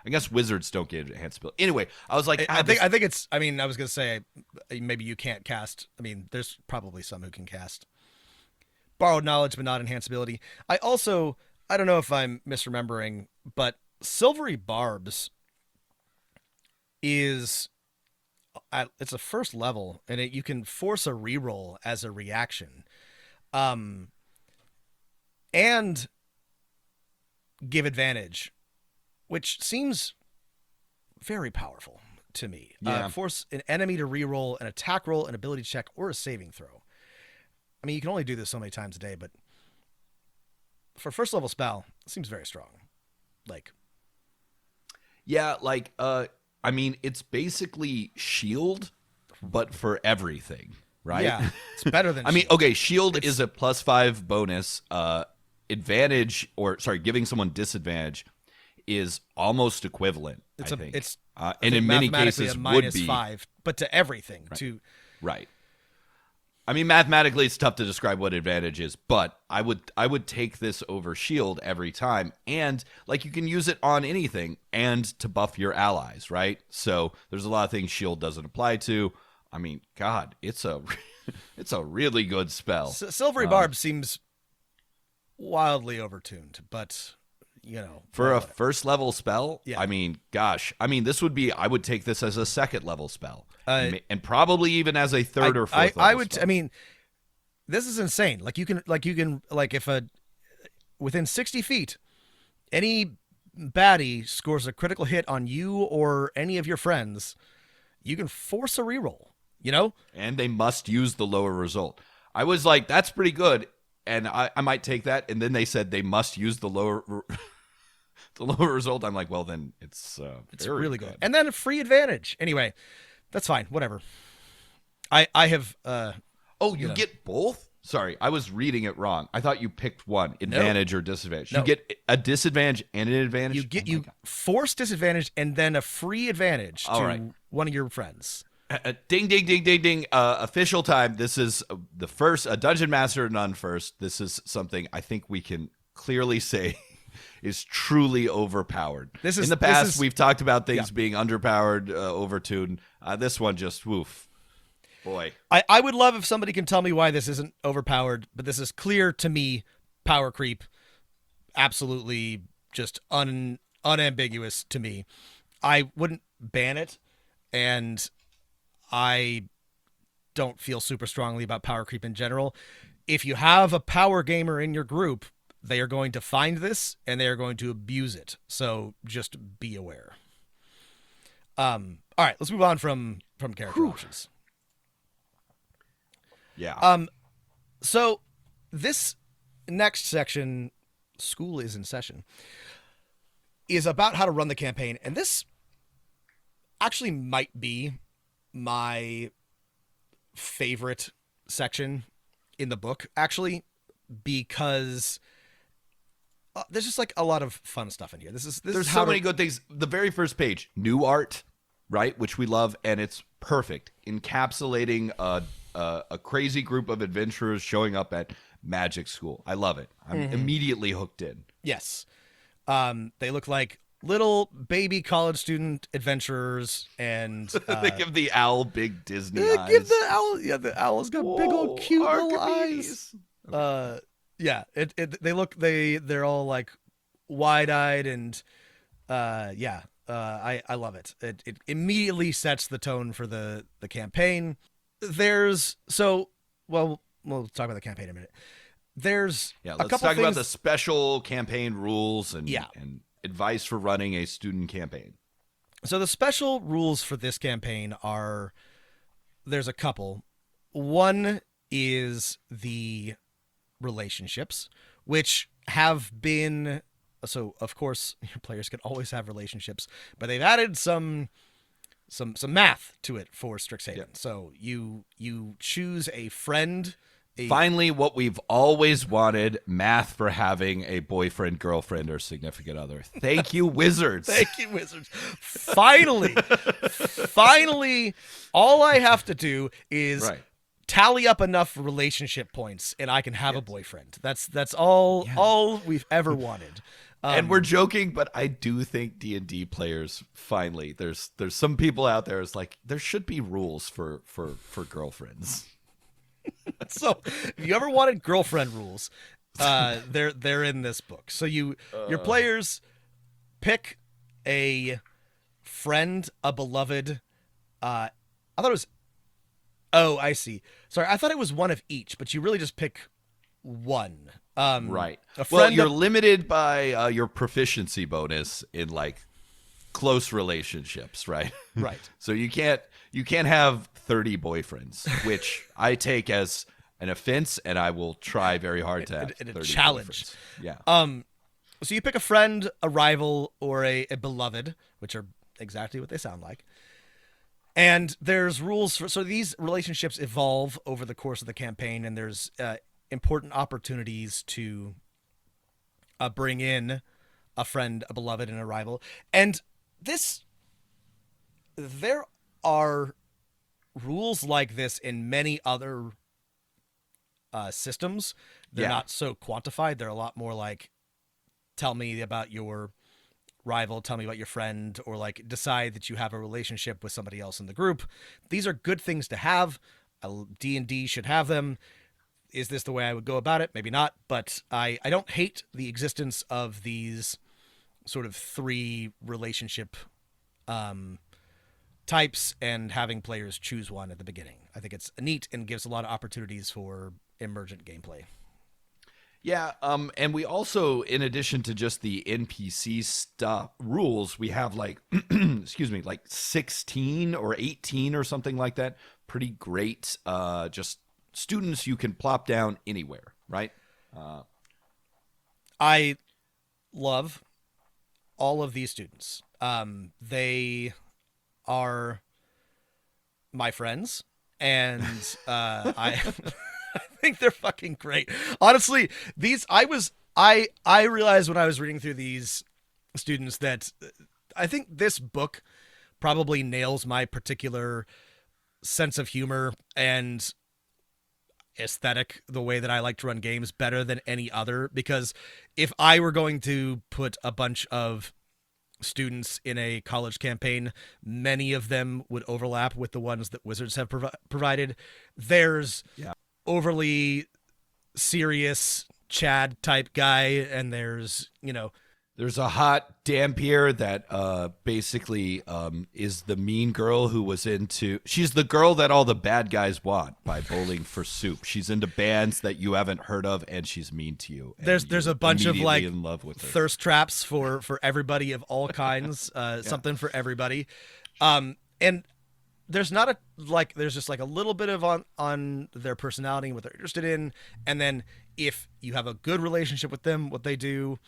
I guess wizards don't get enhanced ability. Anyway, I was like, I think it's. I mean, I was gonna say maybe you can't cast. I mean, there's probably some who can cast borrowed knowledge, but not enhanced ability. I don't know if I'm misremembering, but Silvery Barbs is it's a first level, and you can force a reroll as a reaction, and give advantage, which seems very powerful to me. Yeah. Force an enemy to reroll an attack roll, an ability check, or a saving throw. I mean, you can only do this so many times a day, but for first level spell, it seems very strong. I mean, it's basically shield, but for everything, right? Yeah, it's better than I mean, shield. okay, shield is a +5 bonus. Advantage, giving someone disadvantage is almost equivalent. I think. And in many cases a would be -5, but to everything. Right. Right. I mean, mathematically, it's tough to describe what advantage is, but I would take this over shield every time, and you can use it on anything, and to buff your allies, right? So there's a lot of things shield doesn't apply to. I mean, God, it's a really good spell. Silvery Barb seems wildly overtuned, but for a first level spell, yeah. I mean, gosh, this would be. I would take this as a second level spell, and probably even as a third or fourth. I would. Spell. I mean, this is insane. If within 60 feet, any baddie scores a critical hit on you or any of your friends, you can force a reroll. And they must use the lower result. I was like, that's pretty good, and I might take that. And then they said they must use the lower. The lower result, I'm like, well, then it's really good. And then a free advantage. Anyway, that's fine. Whatever. I have. You get both? Sorry, I was reading it wrong. I thought you picked one, advantage or disadvantage. No. You get a disadvantage and an advantage? You force disadvantage and then a free advantage to one of your friends. Ding, ding, ding, ding, ding. Official time. This is the first, a Dungeon Master None first. This is something I think we can clearly say is truly overpowered. In the past, we've talked about things being underpowered, overtuned. This one just, woof. Boy. I would love if somebody can tell me why this isn't overpowered, but this is clear to me power creep. Absolutely just unambiguous to me. I wouldn't ban it, and I don't feel super strongly about power creep in general. If you have a power gamer in your group, they are going to find this and they are going to abuse it. So just be aware. All right, let's move on from character options. Yeah. So this next section, School is in Session, is about how to run the campaign. And this actually might be my favorite section in the book, actually, because there's just a lot of fun stuff in here. There's so many good things. The very first page, new art, right, which we love, and it's perfect, encapsulating a crazy group of adventurers showing up at magic school. I love it. I'm immediately hooked in. Yes, they look like little baby college student adventurers, and they give the owl big Disney eyes. Give the owl, the owl's got big old cute little eyes. They're all wide-eyed, and I love it. It immediately sets the tone for the campaign. We'll talk about the campaign in a minute. Let's talk about the special campaign rules and advice for running a student campaign. So the special rules for this campaign there's a couple. One is the relationships, which have been, so of course your players can always have relationships, but they've added some math to it for Strixhaven. Yeah. So you choose a friend Finally, what we've always wanted, math for having a boyfriend, girlfriend, or significant other. Thank you, Wizards. Thank you, Wizards. Finally, all I have to do is tally up enough relationship points, and I can have a boyfriend. That's all we've ever wanted. And we're joking, but I do think D&D players finally there's some people out there is like there should be rules for girlfriends. So, if you ever wanted girlfriend rules, they're in this book. So your players pick a friend, a beloved. I thought it was. Oh, I see. Sorry, I thought it was one of each, but you really just pick one. Right. A friend. Well, you're limited by your proficiency bonus in like close relationships, right? Right. So you can't have 30 boyfriends, which I take as an offense, and I will try very hard to have 30 a challenge. boyfriends. Yeah. So you pick a friend, a rival, or a beloved, which are exactly what they sound like. And there's rules so these relationships evolve over the course of the campaign, and there's important opportunities to bring in a friend, a beloved, and a rival. And there are rules like this in many other systems. They're not so quantified. They're a lot more like, tell me about your rival, tell me about your friend, or like decide that you have a relationship with somebody else in the group. These are good things to have. D&D should have them. Is this the way I would go about it? Maybe not, but I don't hate the existence of these sort of 3 relationship types and having players choose one at the beginning. I think it's neat and gives a lot of opportunities for emergent gameplay. Yeah, and we also, in addition to just the NPC stuff rules, we have like, excuse me, like 16 or 18 or something like that. Pretty great, just students you can plop down anywhere, right? I love all of these students. They are my friends, and I think they're fucking great. Honestly, I realized when I was reading through these students that I think this book probably nails my particular sense of humor and aesthetic, the way that I like to run games, better than any other. Because if I were going to put a bunch of students in a college campaign, many of them would overlap with the ones that Wizards have provided. There's overly serious Chad type guy, and there's There's a hot Dampier that basically is the mean girl who was she's the girl that all the bad guys want by Bowling for Soup. She's into bands that you haven't heard of, and she's mean to you. There's a bunch of like in love with her. Thirst traps for everybody of all kinds, something for everybody. And there's not there's just like a little bit of on their personality and what they're interested in. And then if you have a good relationship with them, what they do.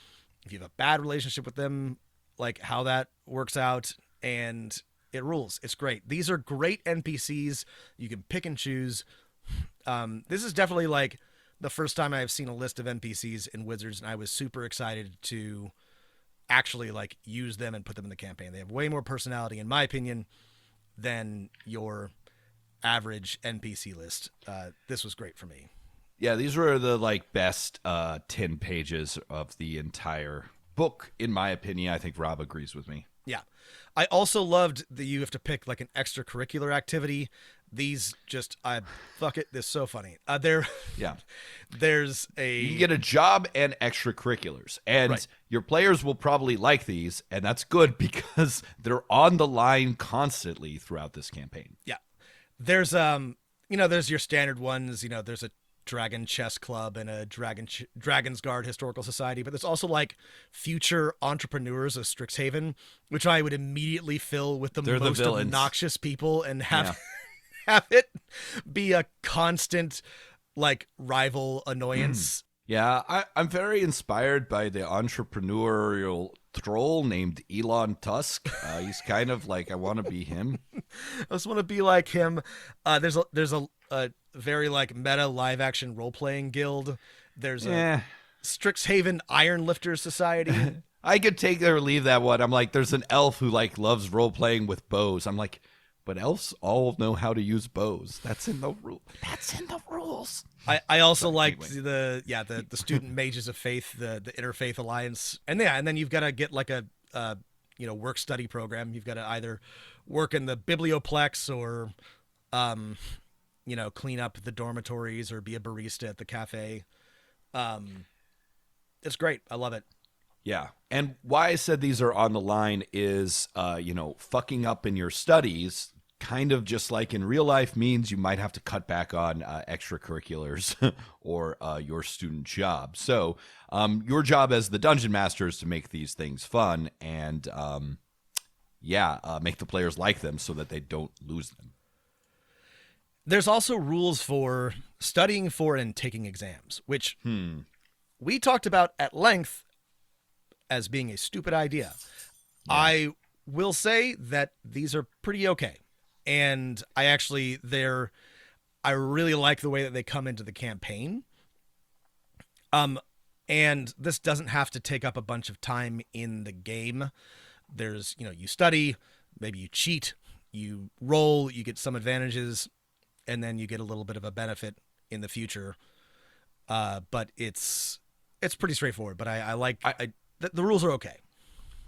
If you have a bad relationship with them, like how that works out, and it rules. It's great. These are great NPCs. You can pick and choose. This is definitely like the first time I've seen a list of NPCs in Wizards, and I was super excited to actually like use them and put them in the campaign. They have way more personality, in my opinion, than your average NPC list. This was great for me. Yeah, these were the like best 10 pages of the entire book, in my opinion. I think Rob agrees with me. Yeah. I also loved that you have to pick like an extracurricular activity. These just, fuck it, this is so funny. There's you can get a job and extracurriculars, and your players will probably like these, and that's good because they're on the line constantly throughout this campaign. Yeah. There's there's your standard ones, there's a Dragon Chess Club and a Dragon's Guard Historical Society, but there's also like future entrepreneurs of Strixhaven, which I would immediately fill with the most obnoxious people and have it be a constant like rival annoyance. Yeah, I'm very inspired by the entrepreneurial troll named Elon Tusk. He's kind of like, I want to be him. I just want to be like him. There's a very like meta live action role playing guild. There's Yeah. a Strixhaven Iron Lifters Society. I could take or leave that one. I'm like, there's an elf who like loves role playing with bows. I'm like, but elves all know how to use bows. That's in the rule. That's in the rules. I also liked the student mages of faith, the interfaith alliance, and then you've got to get like a work study program. You've got to either work in the biblioplex or clean up the dormitories or be a barista at the cafe. It's great. I love it. Yeah. And why I said these are on the line is, fucking up in your studies, kind of just like in real life, means you might have to cut back on extracurriculars or your student job. So your job as the dungeon master is to make these things fun and, make the players like them so that they don't lose them. There's also rules for studying for and taking exams, which we talked about at length as being a stupid idea. Yeah. I will say that these are pretty okay. And I really like the way that they come into the campaign. And this doesn't have to take up a bunch of time in the game. There's, you study, maybe you cheat, you roll, you get some advantages, and then you get a little bit of a benefit in the future. But it's pretty straightforward, but I like the rules are okay.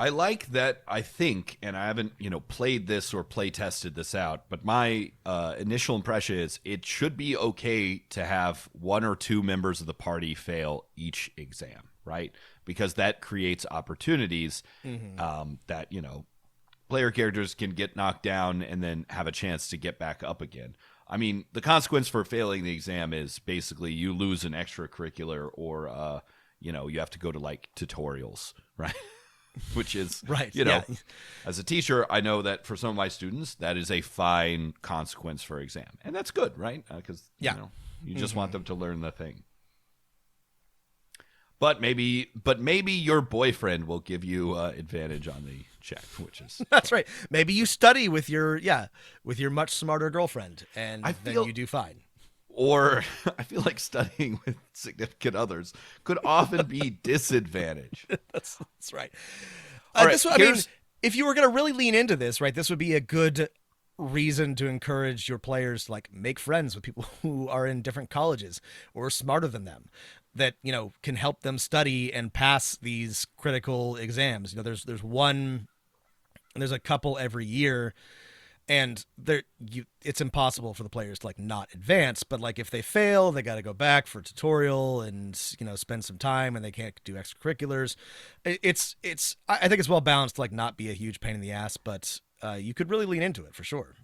I like that. I think, and I haven't, played this or play tested this out, but my initial impression is it should be okay to have one or two members of the party fail each exam, right? Because that creates opportunities that, player characters can get knocked down and then have a chance to get back up again. I mean, the consequence for failing the exam is basically you lose an extracurricular or, you have to go to like tutorials, right? Which is, right. As a teacher, I know that for some of my students, that is a fine consequence for exam. And that's good, right? Because, you just want them to learn the thing. But maybe your boyfriend will give you advantage on the check, which is that's right. Maybe you study with your much smarter girlfriend, and then you do fine. Or I feel like studying with significant others could often be disadvantage. That's right. Right, if you were going to really lean into this, right, this would be a good reason to encourage your players to like make friends with people who are in different colleges or smarter than them that, can help them study and pass these critical exams. There's a couple every year. And it's impossible for the players to like not advance, but like if they fail, they got to go back for a tutorial and spend some time, and they can't do extracurriculars. I think it's well balanced to like not be a huge pain in the ass, but you could really lean into it for sure.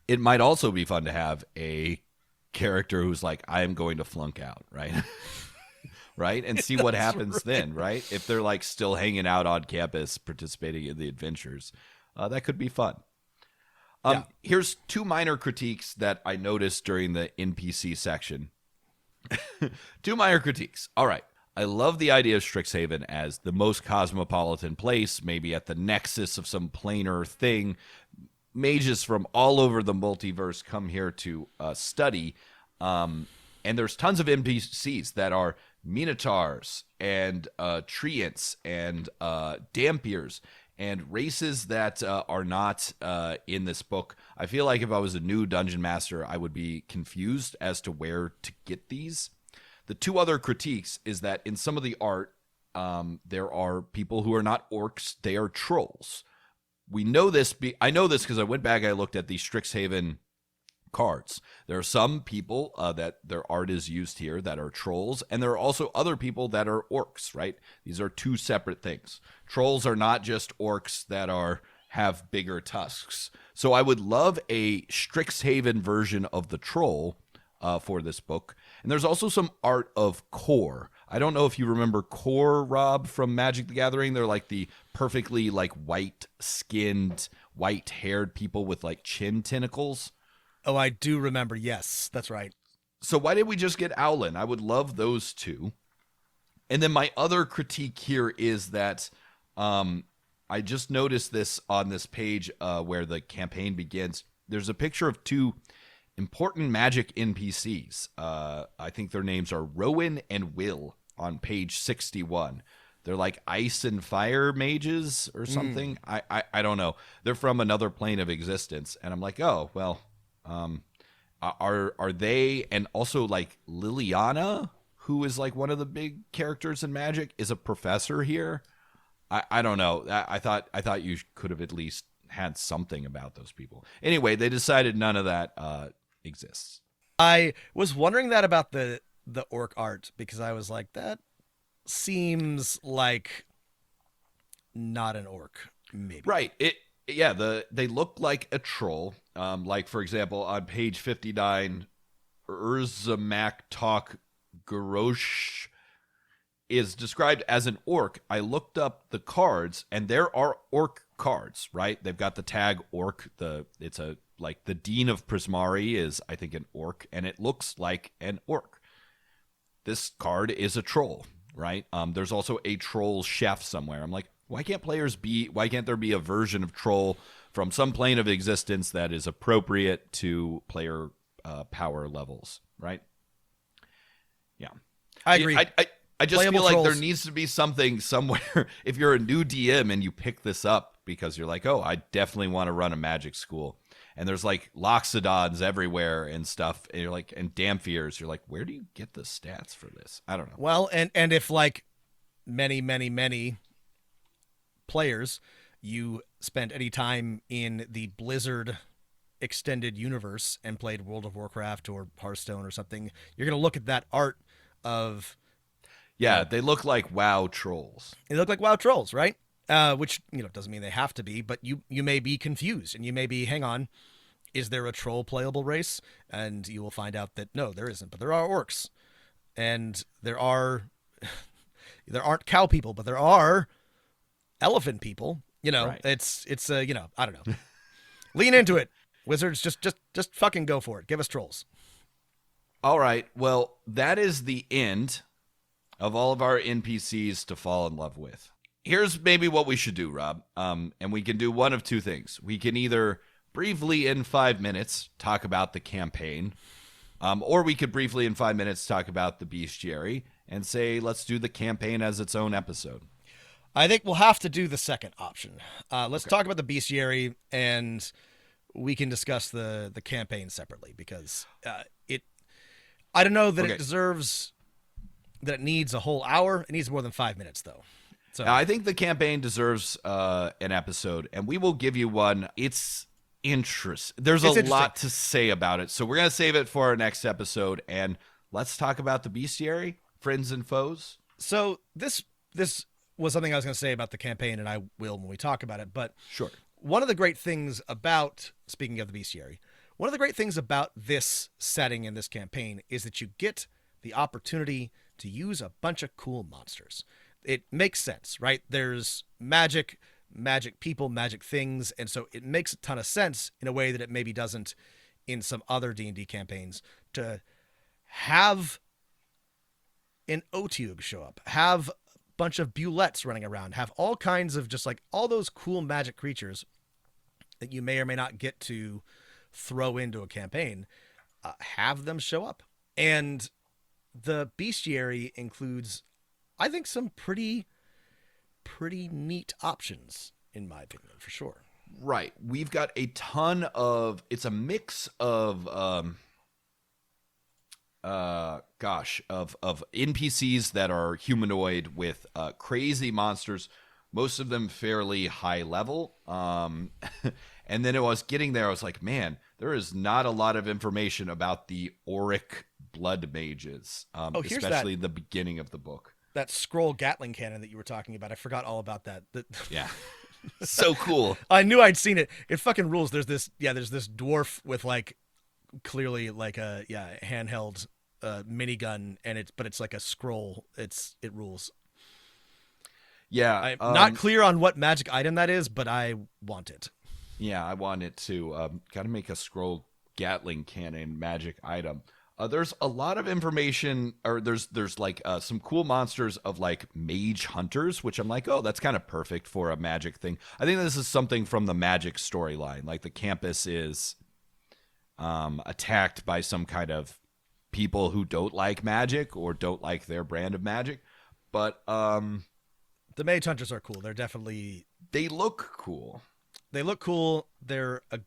It might also be fun to have a character who's like, I am going to flunk out, right? Right, and see what happens then, right? If they're like still hanging out on campus, participating in the adventures, that could be fun. Here's two minor critiques that I noticed during the NPC section. Two minor critiques. All right. I love the idea of Strixhaven as the most cosmopolitan place, maybe at the nexus of some planar thing. Mages from all over the multiverse come here to study. And there's tons of NPCs that are Minotaurs and Treants and Dampiers. And races that are not in this book. I feel like if I was a new dungeon master, I would be confused as to where to get these. The two other critiques is that in some of the art, there are people who are not orcs, they are trolls. We know this. I know this because I went back, I looked at the Strixhaven cards. There are some people that their art is used here that are trolls, and there are also other people that are orcs, right? These are two separate things. Trolls are not just orcs that have bigger tusks. So I would love a Strixhaven version of the troll for this book. And there's also some art of Core. I don't know if you remember Core, Rob, from Magic the Gathering. They're like the perfectly like white-skinned, white-haired people with like chin tentacles. Oh, I do remember. Yes, that's right. So why did we just get Owlin? I would love those two. And then my other critique here is that I just noticed this on this page where the campaign begins. There's a picture of two important magic NPCs. I think their names are Rowan and Will on page 61. They're like ice and fire mages or something. I don't know. They're from another plane of existence. And I'm like, oh, well, are they, and also like Liliana, who is like one of the big characters in Magic, is a professor here. I don't know. I thought you could have at least had something about those people. Anyway, they decided none of that exists. I was wondering that about the orc art, because I was like, that seems like not an orc, maybe. Right. They look like a troll. Like, for example, on page 59, Urzamak Talk Garosh is described as an orc. I looked up the cards, and there are orc cards, right? They've got the tag orc. It's like the Dean of Prismari is, I think, an orc, and it looks like an orc. This card is a troll, right? There's also a troll chef somewhere. I'm like, why can't there be a version of troll from some plane of existence that is appropriate to player power levels, right? Yeah. I agree. I just Playable feel like trolls. there needs to be something somewhere. If you're a new DM and you pick this up because you're like, oh, I definitely want to run a magic school, and there's like Loxodons everywhere and stuff, and you're like, and Damphirs, you're like, where do you get the stats for this? I don't know. Well, and if like many players, you spent any time in the Blizzard extended universe and played World of Warcraft or Hearthstone or something, you're going to look at that art of... Yeah, they look like WoW trolls. They look like WoW trolls, right? Which, doesn't mean they have to be, but you may be confused, and you may be, hang on, is there a troll playable race? And you will find out that no, there isn't, but there are orcs. And there aren't cow people, but there are elephant people. Right. It's I don't know. Lean into it. Wizards, just fucking go for it. Give us trolls. All right. Well, that is the end of all of our NPCs to fall in love with. Here's maybe what we should do, Rob. And we can do one of two things. We can either briefly in 5 minutes talk about the campaign, or we could briefly in 5 minutes talk about the bestiary and say, let's do the campaign as its own episode. I think we'll have to do the second option. Let's talk about the bestiary, and we can discuss the campaign separately, because I don't know that it deserves, that it needs a whole hour. It needs more than 5 minutes, though. So I think the campaign deserves an episode, and we will give you one. It's interesting. There's a lot to say about it, so we're going to save it for our next episode, and let's talk about the bestiary, friends and foes. So this was something I was going to say about the campaign, and I will when we talk about it. But sure. One of the great things about, speaking of the bestiary, one of the great things about this setting and this campaign is that you get the opportunity to use a bunch of cool monsters. It makes sense, right? There's magic people, magic things, and so it makes a ton of sense in a way that it maybe doesn't in some other D&D campaigns, to have an Otyugh show up, have a bunch of Bulettes running around, have all kinds of just like all those cool magic creatures that you may or may not get to throw into a campaign, have them show up. And the bestiary includes, I think, some pretty neat options, in my opinion, for sure. Right. We've got a ton of, it's a mix of, of NPCs that are humanoid with crazy monsters, most of them fairly high level. And then I was getting there, I was like, man, there is not a lot of information about the Auric blood mages, especially the beginning of the book. That scroll Gatling cannon that you were talking about, I forgot all about that. Yeah. So cool. I knew I'd seen it. It fucking rules. There's this dwarf with like clearly like a handheld minigun, and it's like a scroll. It rules. Yeah. I'm not clear on what magic item that is, but I want it. Yeah, I want it too. Got to make a scroll Gatling cannon magic item. There's a lot of information, or there's like some cool monsters of like mage hunters, which I'm like, oh, that's kind of perfect for a magic thing. I think this is something from the magic storyline. Like the campus is attacked by some kind of people who don't like magic or don't like their brand of magic. But the mage hunters are cool. they look cool. They look cool. They're a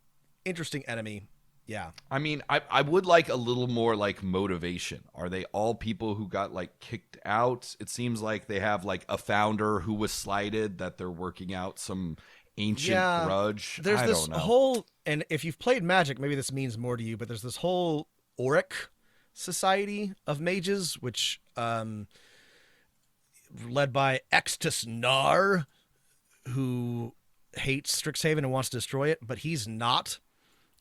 interesting enemy. Yeah. I mean, I would like a little more like motivation. Are they all people who got like kicked out? It seems like they have like a founder who was slighted, that they're working out some ancient grudge. There's I this don't know. whole, and if you've played Magic, maybe this means more to you, but there's this whole Auric society of mages, which led by Extus Nar, who hates Strixhaven and wants to destroy it, but he's not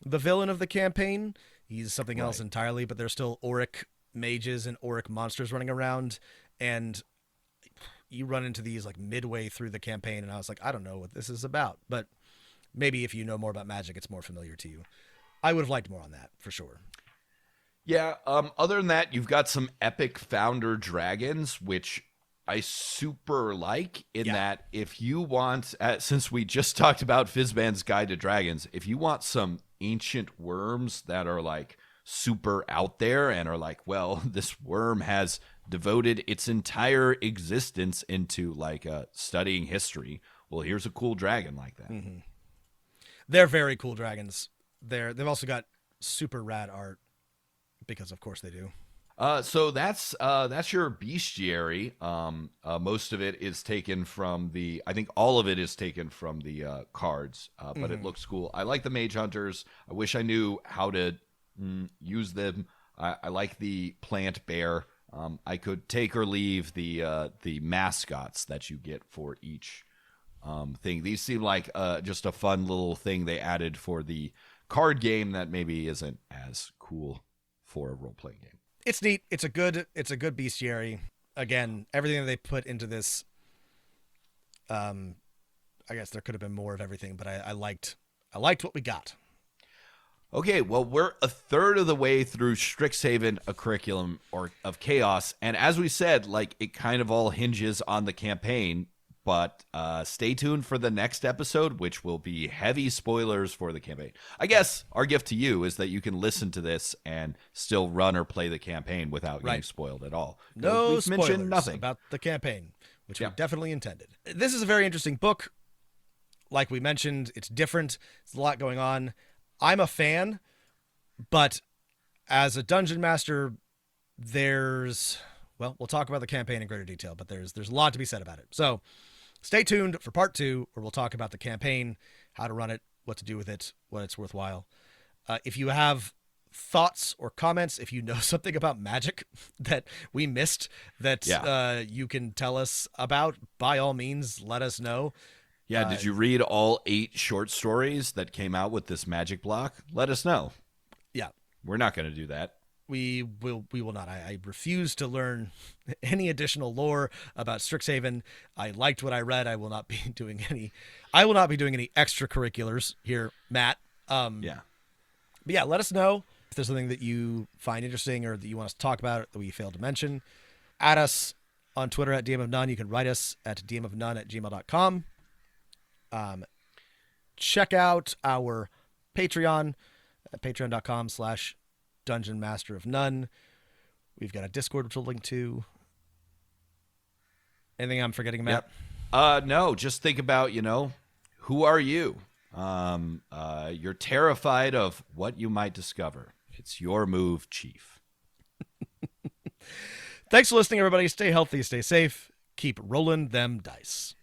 the villain of the campaign. He's something else entirely, but there's still Auric mages and Auric monsters running around, and you run into these like midway through the campaign, and I was like, I don't know what this is about, but maybe if you know more about Magic, it's more familiar to you. I would have liked more on that for sure. Yeah. Other than that, you've got some epic founder dragons, which I super like in that if you want, since we just talked about Fizban's Guide to Dragons, if you want some ancient worms that are like super out there and are like, well, this worm has devoted its entire existence into like studying history. Well, here's a cool dragon like that. Mm-hmm. They're very cool dragons. They've also got super rad art because of course they do. So that's your bestiary. Most of it is taken from I think all of it is taken from the cards, but it looks cool. I like the mage hunters. I wish I knew how to use them. I like the plant bear. I could take or leave the mascots that you get for each thing. These seem like just a fun little thing they added for the card game that maybe isn't as cool for a role-playing game. It's neat. It's a good bestiary. Again, everything that they put into this, I guess there could have been more of everything, but I liked what we got. Okay, well, we're a third of the way through Strixhaven, a curriculum of chaos, and as we said, like it kind of all hinges on the campaign. But stay tuned for the next episode, which will be heavy spoilers for the campaign. I guess our gift to you is that you can listen to this and still run or play the campaign without getting spoiled at all. No We've spoilers mentioned nothing about the campaign, which we definitely intended. This is a very interesting book. Like we mentioned, it's different. There's a lot going on. I'm a fan, but as a dungeon master, we'll talk about the campaign in greater detail, but there's a lot to be said about it. So stay tuned for part 2, where we'll talk about the campaign, how to run it, what to do with it, when it's worthwhile. If you have thoughts or comments, if you know something about Magic that we missed that you can tell us about, by all means, let us know. Yeah, did you read all 8 short stories that came out with this Magic block? Let us know. Yeah. We're not going to do that. We will not. I refuse to learn any additional lore about Strixhaven. I liked what I read. I will not be doing any extracurriculars here, Matt. But yeah, let us know if there's something that you find interesting or that you want us to talk about that we failed to mention. Add us on Twitter at DM of None. You can write us at dmofnone@gmail.com. Check out our Patreon at patreon.com/Dungeon Master of None. We've got a Discord which we'll link to. Anything I'm forgetting, Matt? No, just think about, who are you? You're terrified of what you might discover. It's your move, Chief. Thanks for listening, everybody. Stay healthy, stay safe. Keep rolling them dice.